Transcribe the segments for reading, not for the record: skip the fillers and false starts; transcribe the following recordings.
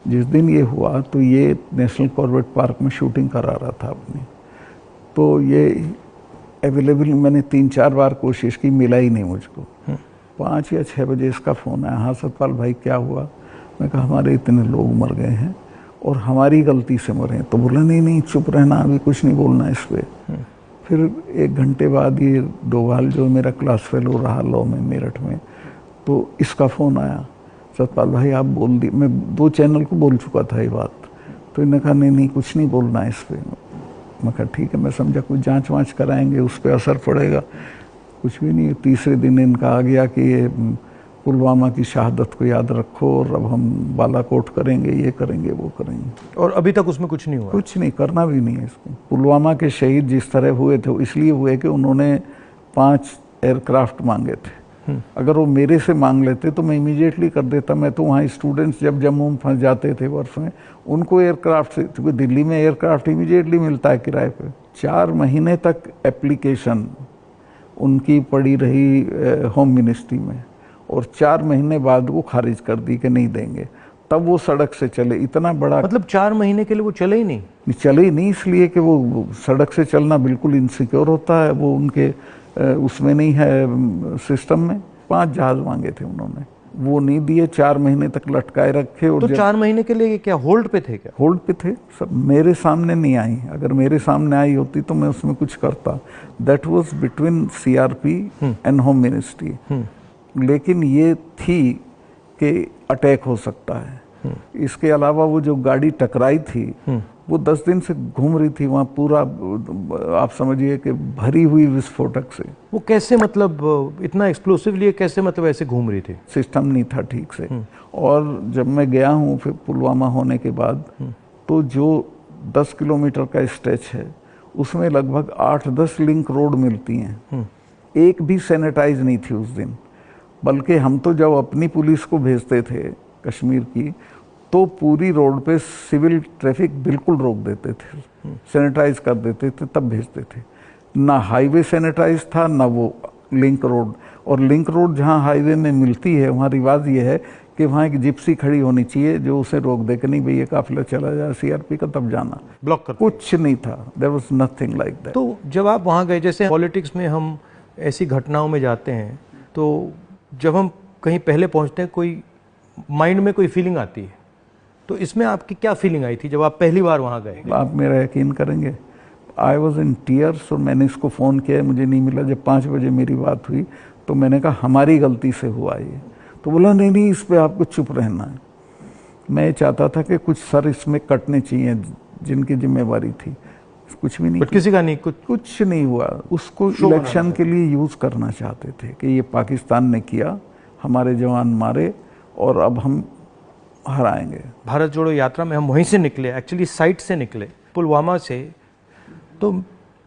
जिस दिन ये हुआ तो ये नेशनल कॉर्बेट पार्क में शूटिंग करा रहा था अपनी, तो ये अवेलेबल मैंने 3-4 बार कोशिश की, मिला ही नहीं मुझको। 5 या 6 बजे इसका फ़ोन आया, हाँ सतपाल भाई क्या हुआ? मैं कहा हमारे इतने लोग मर गए हैं और हमारी गलती से मरे। तो बोला नहीं नहीं चुप रहना, अभी कुछ नहीं बोलना इस पर। फिर 1 घंटे बाद ये डोभाल जो मेरा क्लास फेलो रहा लॉ में मेरठ में, तो इसका फ़ोन आया, सतपाल भाई आप बोल दी। मैं 2 चैनल को बोल चुका था ये बात, तो इन्होंने कहा नहीं नहीं कुछ नहीं बोलना इस पर। मैं कहा ठीक है, मैं समझा कुछ जांच वाँच कराएंगे, उस पर असर पड़ेगा। कुछ भी नहीं। तीसरे दिन इनका आ गया कि ये पुलवामा की शहादत को याद रखो और अब हम बालाकोट करेंगे, ये करेंगे, वो करेंगे। और अभी तक उसमें कुछ नहीं हुआ? कुछ नहीं, करना भी नहीं है इसको। पुलवामा के शहीद जिस तरह हुए थे इसलिए हुए कि उन्होंने 5 एयरक्राफ्ट मांगे थे। अगर वो मेरे से मांग लेते तो मैं इमीडिएटली कर देता। मैं तो वहाँ स्टूडेंट्स जब जम्मू में फंस जाते थे वर्ष में, उनको एयरक्राफ्ट से, क्योंकि दिल्ली में एयरक्राफ्ट इमीडिएटली मिलता है किराए पे। 4 महीने तक एप्लीकेशन उनकी पड़ी रही होम मिनिस्ट्री में, और 4 महीने बाद वो खारिज कर दी कि नहीं देंगे। तब वो सड़क से चले। इतना बड़ा, मतलब 4 महीने के लिए वो चले ही नहीं? चले ही नहीं, इसलिए कि वो सड़क से चलना बिल्कुल इनसिक्योर होता है, वो उनके उसमें नहीं है सिस्टम में। 5 जहाज मांगे थे उन्होंने, वो नहीं दिए। 4 महीने तक लटकाए रखे। और तो 4 महीने के लिए क्या होल्ड पे थे? क्या होल्ड पे थे? सब मेरे सामने नहीं आई। अगर मेरे सामने आई होती तो मैं उसमें कुछ करता। That was between CRP and home ministry. लेकिन ये थी कि अटैक हो सकता है। इसके अलावा वो जो गाड़ी टकराई थी वो 10 दिन से घूम रही थी वहाँ, पूरा आप समझिए कि भरी हुई विस्फोटक से। वो कैसे, मतलब इतना एक्सप्लोसिवली कैसे, मतलब ऐसे घूम रही थी? सिस्टम नहीं था ठीक से। और जब मैं गया हूँ फिर पुलवामा होने के बाद, तो जो 10 किलोमीटर का स्ट्रेच है उसमें लगभग 8-10 लिंक रोड मिलती हैं। एक भी सैनिटाइज नहीं थी उस दिन। बल्कि हम तो जब अपनी पुलिस को भेजते थे कश्मीर की, तो पूरी रोड पे सिविल ट्रैफिक बिल्कुल रोक देते थे, सैनिटाइज कर देते थे, तब भेजते थे। ना हाईवे सैनिटाइज था ना वो लिंक रोड। और लिंक रोड जहाँ हाईवे में मिलती है वहाँ रिवाज ये है कि वहाँ एक जिप्सी खड़ी होनी चाहिए जो उसे रोक दे कि नहीं भाई ये काफिला चला जाए सीआरपी का, तब जाना। ब्लॉक कर कुछ नहीं था, there was nothing like that. तो जब आप वहाँ गए, जैसे पॉलिटिक्स में हम ऐसी घटनाओं में जाते हैं, तो जब हम कहीं पहले पहुँचते हैं कोई माइंड में कोई फीलिंग आती है, तो इसमें आपकी क्या फीलिंग आई थी जब आप पहली बार वहाँ गए? आप मेरा यकीन करेंगे, आई वॉज इन टीयर्स। और मैंने इसको फ़ोन किया, मुझे नहीं मिला। जब 5 बजे मेरी बात हुई तो मैंने कहा हमारी गलती से हुआ ये। तो बोला नहीं नहीं इस पर आपको चुप रहना है। मैं चाहता था कि कुछ सर इसमें कटने चाहिए जिनकी जिम्मेवारी थी। कुछ भी नहीं, किसी का नहीं, कुछ नहीं हुआ। उसको इलेक्शन के लिए यूज़ करना चाहते थे कि ये पाकिस्तान ने किया, हमारे जवान मारे और अब हम हराएंगे। भारत जोड़ो यात्रा में हम वहीं से निकले, एक्चुअली साइट से निकले, पुलवामा से। तो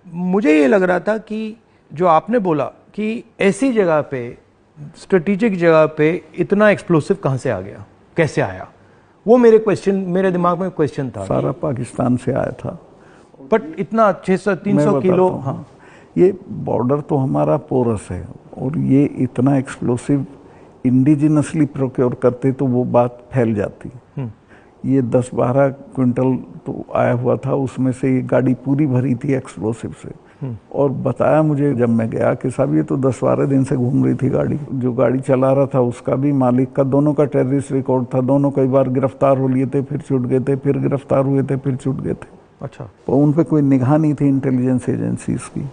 मुझे ये लग रहा था कि जो आपने बोला कि ऐसी जगह पे, स्ट्रेटेजिक जगह पे इतना एक्सप्लोसिव कहाँ से आ गया, कैसे आया, वो मेरे दिमाग में क्वेश्चन था। सारा पाकिस्तान से आया था, बट इतना 600-300 किलो। हाँ, ये बॉर्डर तो हमारा पोरस है, और ये इतना एक्सप्लोसिव इंडिजिनसली प्रोक्योर करते तो वो बात फैल जाती। ये 10-12 क्विंटल तो आया हुआ था, उसमें से ये गाड़ी पूरी भरी थी एक्सप्लोसिव से। और बताया मुझे जब मैं गया कि साहब ये तो 10-12 दिन से घूम रही थी गाड़ी। जो गाड़ी चला रहा था उसका भी, मालिक का, दोनों का टेररिस्ट रिकॉर्ड था। दोनों कई बार गिरफ्तार हो लिए थे, फिर छूट गए थे, फिर गिरफ्तार हुए थे, फिर छूट गए थे। अच्छा। तो उन पर कोई निगाह नहीं थी इंटेलिजेंस एजेंसीज की।